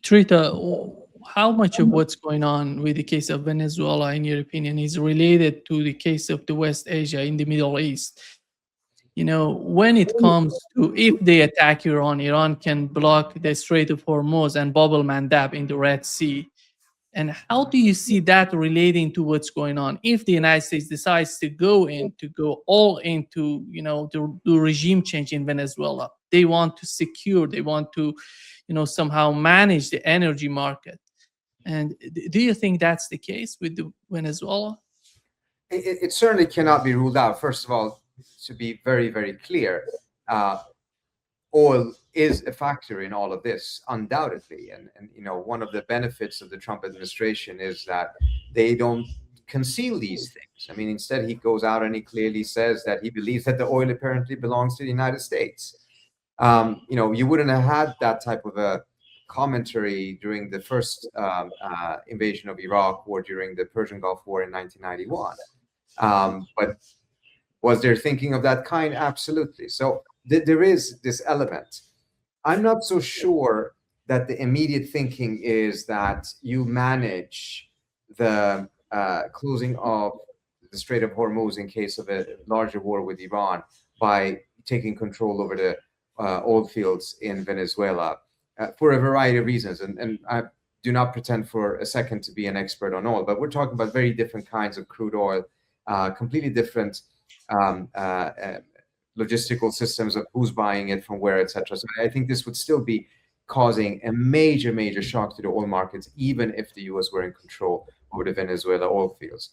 Trita, how much of what's going on with the case of Venezuela, in your opinion, is related to the case of the West Asia in the Middle East? When it comes to if they attack Iran, Iran can block the Strait of Hormuz and Bab el Mandab in the Red Sea. And how do you see that relating to what's going on? If the United States decides to go all into, the regime change in Venezuela, they want to secure, they want to, somehow manage the energy market. And do you think that's the case with Venezuela? It certainly cannot be ruled out. First of all, to be very, very clear, oil is a factor in all of this, undoubtedly. And one of the benefits of the Trump administration is that they don't conceal these things. I mean, instead, he goes out and he clearly says that he believes that the oil apparently belongs to the United States. You wouldn't have had that type of a commentary during the first invasion of Iraq or during the Persian Gulf War in 1991. But was there thinking of that kind? Absolutely. So there is this element. I'm not so sure that the immediate thinking is that you manage the closing of the Strait of Hormuz in case of a larger war with Iran by taking control over the oil fields in Venezuela for a variety of reasons. And I do not pretend for a second to be an expert on oil, but we're talking about very different kinds of crude oil, completely different logistical systems of who's buying it from where, etc. So I think this would still be causing a major, major shock to the oil markets, even if the US were in control over the Venezuela oil fields.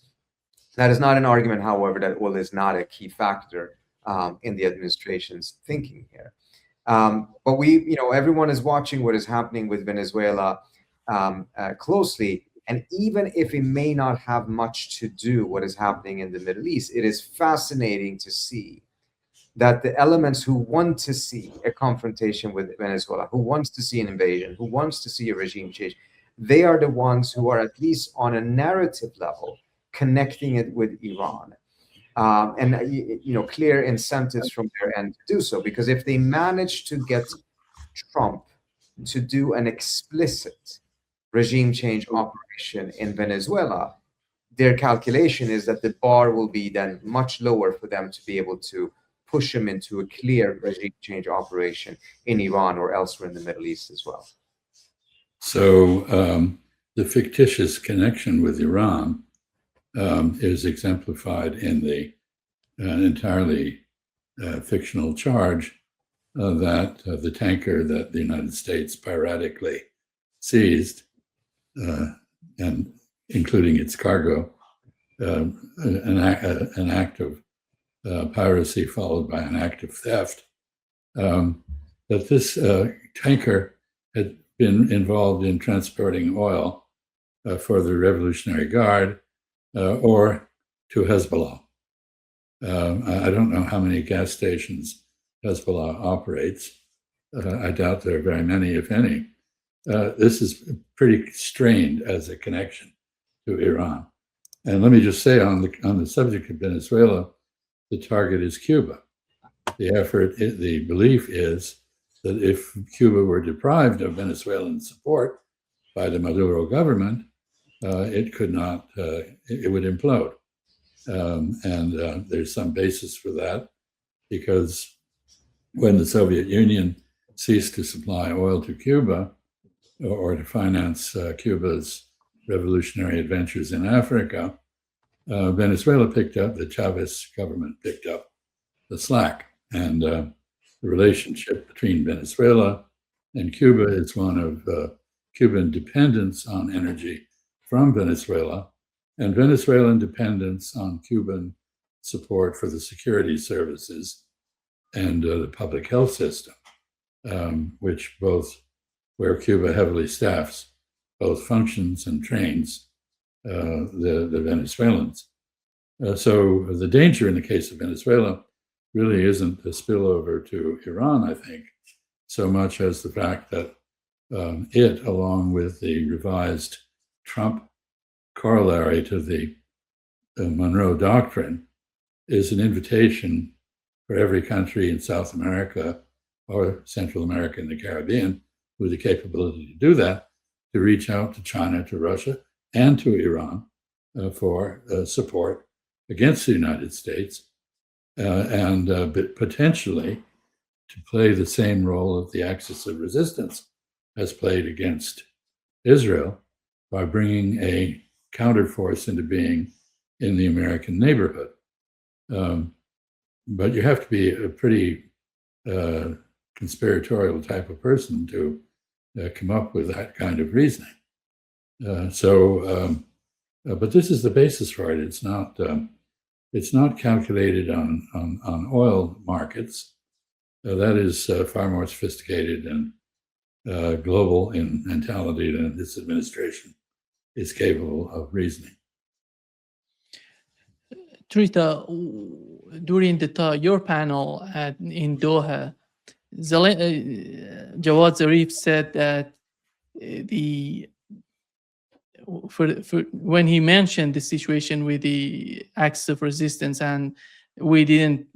That is not an argument, however, that oil is not a key factor in the administration's thinking here. But everyone is watching what is happening with Venezuela closely. And even if it may not have much to do what is happening in the Middle East, it is fascinating to see that the elements who want to see a confrontation with Venezuela, who wants to see an invasion, who wants to see a regime change, they are the ones who are at least on a narrative level connecting it with Iran. And clear incentives from their end to do so, because if they manage to get Trump to do an explicit regime change operation in Venezuela, their calculation is that the bar will be then much lower for them to be able to push him into a clear regime change operation in Iran or elsewhere in the Middle East as well. So the fictitious connection with Iran is exemplified in the entirely fictional charge that the tanker that the United States piratically seized, and including its cargo, an act of piracy followed by an act of theft, that this tanker had been involved in transporting oil for the Revolutionary Guard or to Hezbollah. I don't know how many gas stations Hezbollah operates. I doubt there are very many, if any. This is pretty strained as a connection to Iran. And let me just say on the subject of Venezuela, the target is Cuba. The belief is that if Cuba were deprived of Venezuelan support by the Maduro government, it could not, it would implode. And there's some basis for that, because when the Soviet Union ceased to supply oil to Cuba or to finance Cuba's revolutionary adventures in Africa, Venezuela the Chavez government picked up the slack. And the relationship between Venezuela and Cuba is one of Cuban dependence on energy from Venezuela and Venezuelan dependence on Cuban support for the security services and the public health system, where Cuba heavily staffs both functions and trains the Venezuelans. So the danger in the case of Venezuela really isn't a spillover to Iran, I think, so much as the fact that it, along with the revised Trump corollary to the Monroe Doctrine, is an invitation for every country in South America or Central America and the Caribbean with the capability to do that to reach out to China, to Russia, and to Iran for support against the United States, and but potentially to play the same role of the axis of resistance has played against Israel by bringing a counterforce into being in the American neighborhood. But you have to be a pretty conspiratorial type of person to come up with that kind of reasoning. But this is the basis for it. It's not calculated on oil markets. That is far more sophisticated and global in mentality than this administration is capable of reasoning. Trita, during your panel in Doha, Jawad Zarif said that when he mentioned the situation with the axis of resistance, and we didn't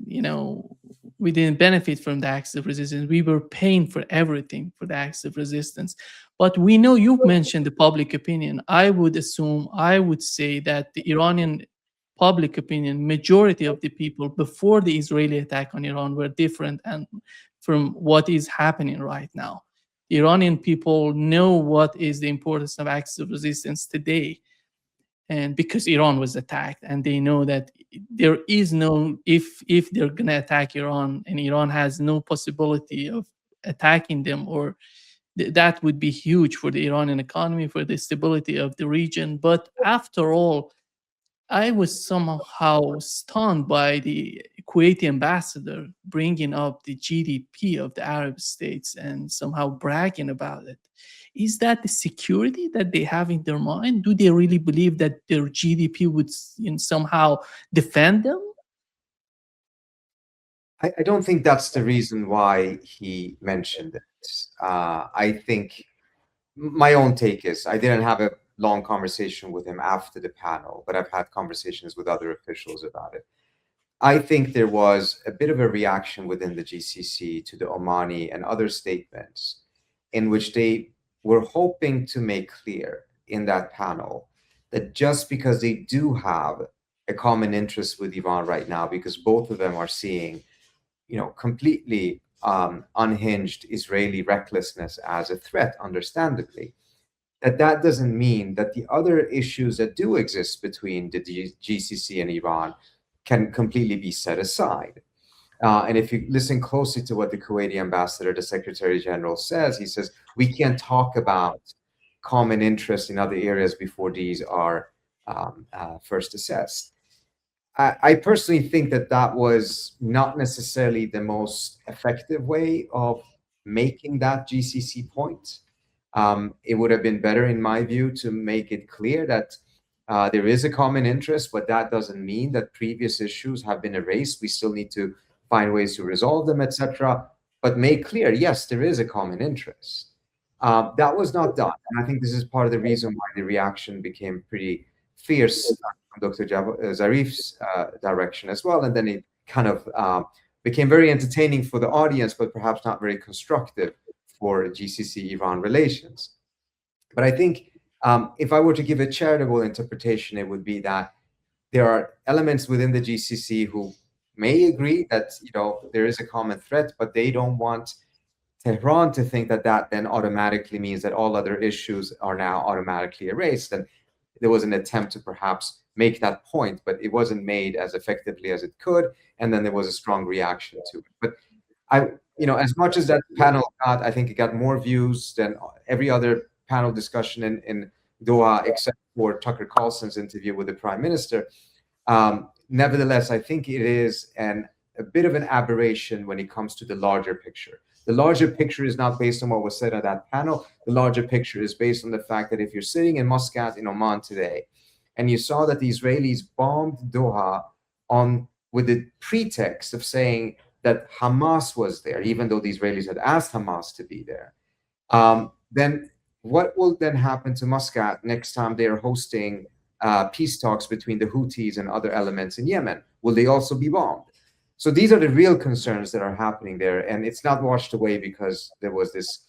benefit from the axis of resistance. We were paying for everything for the axis of resistance. But we know you've mentioned the public opinion. I would say that the Iranian public opinion, majority of the people before the Israeli attack on Iran were different and from what is happening right now. The Iranian people know what is the importance of axis of resistance today. And because Iran was attacked, and they know that there is no, if they're going to attack Iran and Iran has no possibility of attacking them, or that would be huge for the Iranian economy, for the stability of the region. But after all, I was somehow stunned by the Kuwaiti ambassador bringing up the GDP of the Arab states and somehow bragging about it. Is that the security that they have in their mind? Do they really believe that their GDP would somehow defend them? I don't think that's the reason why he mentioned it. I think my own take is, I didn't have a long conversation with him after the panel, but I've had conversations with other officials about it. I think there was a bit of a reaction within the GCC to the Omani and other statements in which they were hoping to make clear in that panel that just because they do have a common interest with Iran right now, because both of them are seeing, completely unhinged Israeli recklessness as a threat, understandably, that doesn't mean that the other issues that do exist between the GCC and Iran can completely be set aside. And if you listen closely to what the Kuwaiti ambassador, the Secretary General, says, he says, we can't talk about common interests in other areas before these are first assessed. I personally think that was not necessarily the most effective way of making that GCC point. It would have been better, in my view, to make it clear that there is a common interest, but that doesn't mean that previous issues have been erased. We still need to find ways to resolve them, etc. But make clear, yes, there is a common interest. That was not done. And I think this is part of the reason why the reaction became pretty fierce from Dr. Zarif's direction as well. And then it kind of became very entertaining for the audience, but perhaps not very constructive for GCC-Iran relations. But I think if I were to give a charitable interpretation, it would be that there are elements within the GCC who may agree that there is a common threat, but they don't want Tehran to think that then automatically means that all other issues are now automatically erased. And there was an attempt to perhaps make that point, but it wasn't made as effectively as it could. And then there was a strong reaction to it. But as much as that panel got, I think it got more views than every other panel discussion in Doha, except for Tucker Carlson's interview with the Prime Minister. Nevertheless, I think it is a bit of an aberration when it comes to the larger picture. The larger picture is not based on what was said at that panel. The larger picture is based on the fact that if you're sitting in Muscat in Oman today, and you saw that the Israelis bombed Doha with the pretext of saying that Hamas was there, even though the Israelis had asked Hamas to be there, then what will then happen to Muscat next time they are hosting peace talks between the Houthis and other elements in Yemen? Will they also be bombed? So these are the real concerns that are happening there, and it's not washed away because there was this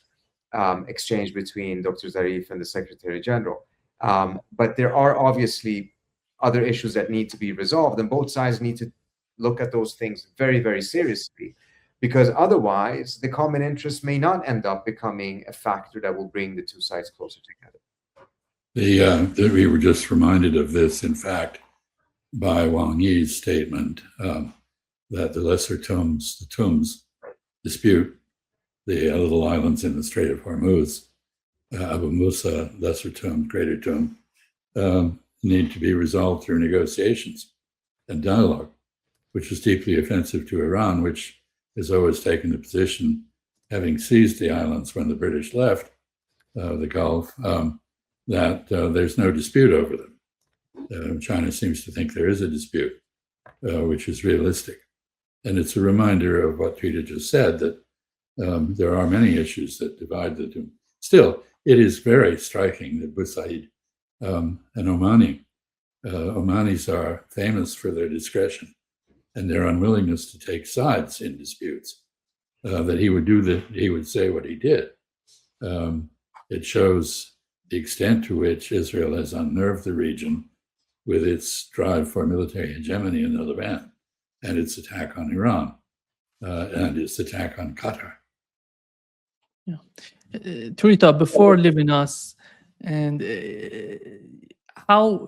exchange between Dr. Zarif and the Secretary General. But there are obviously other issues that need to be resolved, and both sides need to look at those things very, very seriously, because otherwise the common interest may not end up becoming a factor that will bring the two sides closer together. We were just reminded of this, in fact, by Wang Yi's statement that the lesser Tums, the Tums dispute, the little islands in the Strait of Hormuz, Abu Musa, Lesser Tum, Greater Tum, need to be resolved through negotiations and dialogue, which is deeply offensive to Iran, which has always taken the position, having seized the islands when the British left the Gulf, that there's no dispute over them. China seems to think there is a dispute, which is realistic. And it's a reminder of what Trita just said, that there are many issues that divide the two. Still, it is very striking that Busaid and Omanis are famous for their discretion and their unwillingness to take sides in disputes, that he would say what he did. It shows the extent to which Israel has unnerved the region with its drive for military hegemony in the Levant and its attack on Iran and its attack on Qatar. Yeah. Trita, before leaving us, and how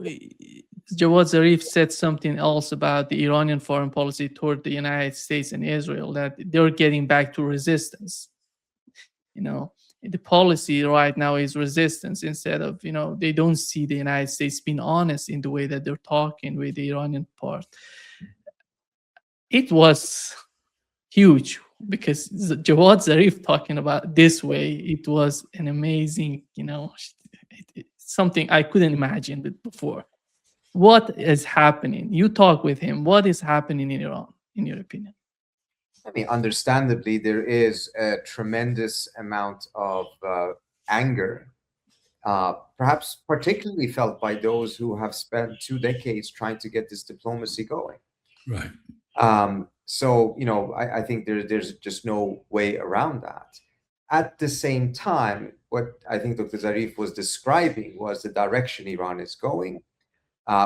Jawad Zarif said something else about the Iranian foreign policy toward the United States and Israel, that they're getting back to resistance. The policy right now is resistance instead of, they don't see the United States being honest in the way that they're talking with the Iranian part. It was huge because Jawad Zarif talking about this way, it was an amazing, something I couldn't imagine before. What is happening? You talk with him. What is happening in Iran, in your opinion? I mean, understandably, there is a tremendous amount of anger, perhaps particularly felt by those who have spent 2 decades trying to get this diplomacy going. Right. So, I think there's just no way around that. At the same time, what I think Dr. Zarif was describing was the direction Iran is going,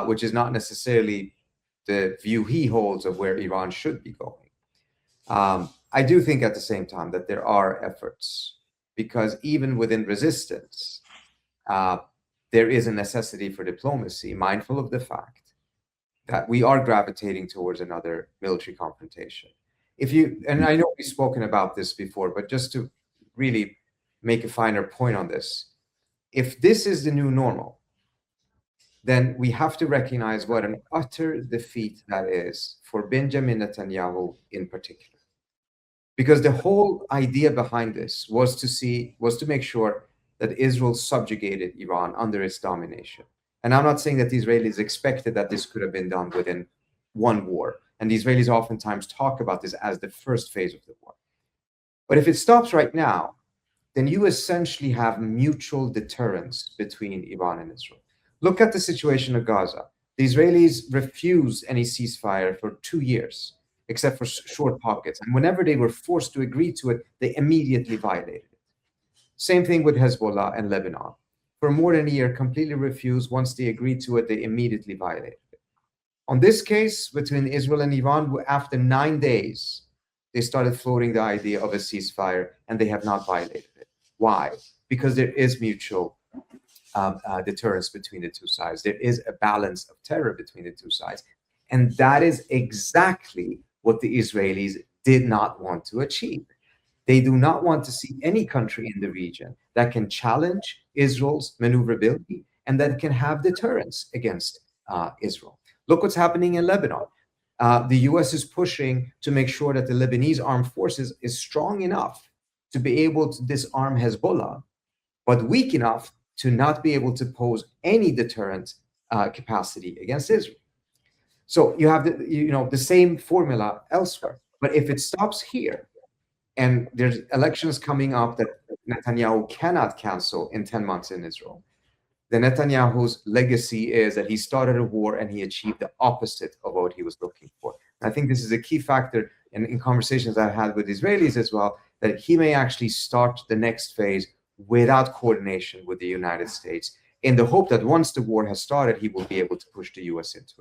which is not necessarily the view he holds of where Iran should be going. I do think at the same time that there are efforts, because even within resistance, there is a necessity for diplomacy, mindful of the fact that we are gravitating towards another military confrontation. And I know we've spoken about this before, but just to really make a finer point on this, if this is the new normal, then we have to recognize what an utter defeat that is for Benjamin Netanyahu in particular. Because the whole idea behind this was to make sure that Israel subjugated Iran under its domination. And I'm not saying that the Israelis expected that this could have been done within one war. And the Israelis oftentimes talk about this as the first phase of the war. But if it stops right now, then you essentially have mutual deterrence between Iran and Israel. Look at the situation of Gaza. The Israelis refused any ceasefire for 2 years, except for short pockets. And whenever they were forced to agree to it, they immediately violated it. Same thing with Hezbollah and Lebanon. For more than a year, completely refused. Once they agreed to it, they immediately violated it. On this case, between Israel and Iran, after 9 days, they started floating the idea of a ceasefire, and they have not violated it. Why? Because there is mutual deterrence between the two sides. There is a balance of terror between the two sides. And that is exactly what the Israelis did not want to achieve. They do not want to see any country in the region that can challenge Israel's maneuverability and that can have deterrence against Israel. Look what's happening in Lebanon. The US is pushing to make sure that the Lebanese armed forces is strong enough to be able to disarm Hezbollah, but weak enough to not be able to pose any deterrent capacity against Israel. So you have the same formula elsewhere. But if it stops here, and there's elections coming up that Netanyahu cannot cancel in 10 months in Israel, then Netanyahu's legacy is that he started a war and he achieved the opposite of what he was looking for. And I think this is a key factor in conversations I've had with Israelis as well, that he may actually start the next phase without coordination with the United States, in the hope that once the war has started, he will be able to push the US into it.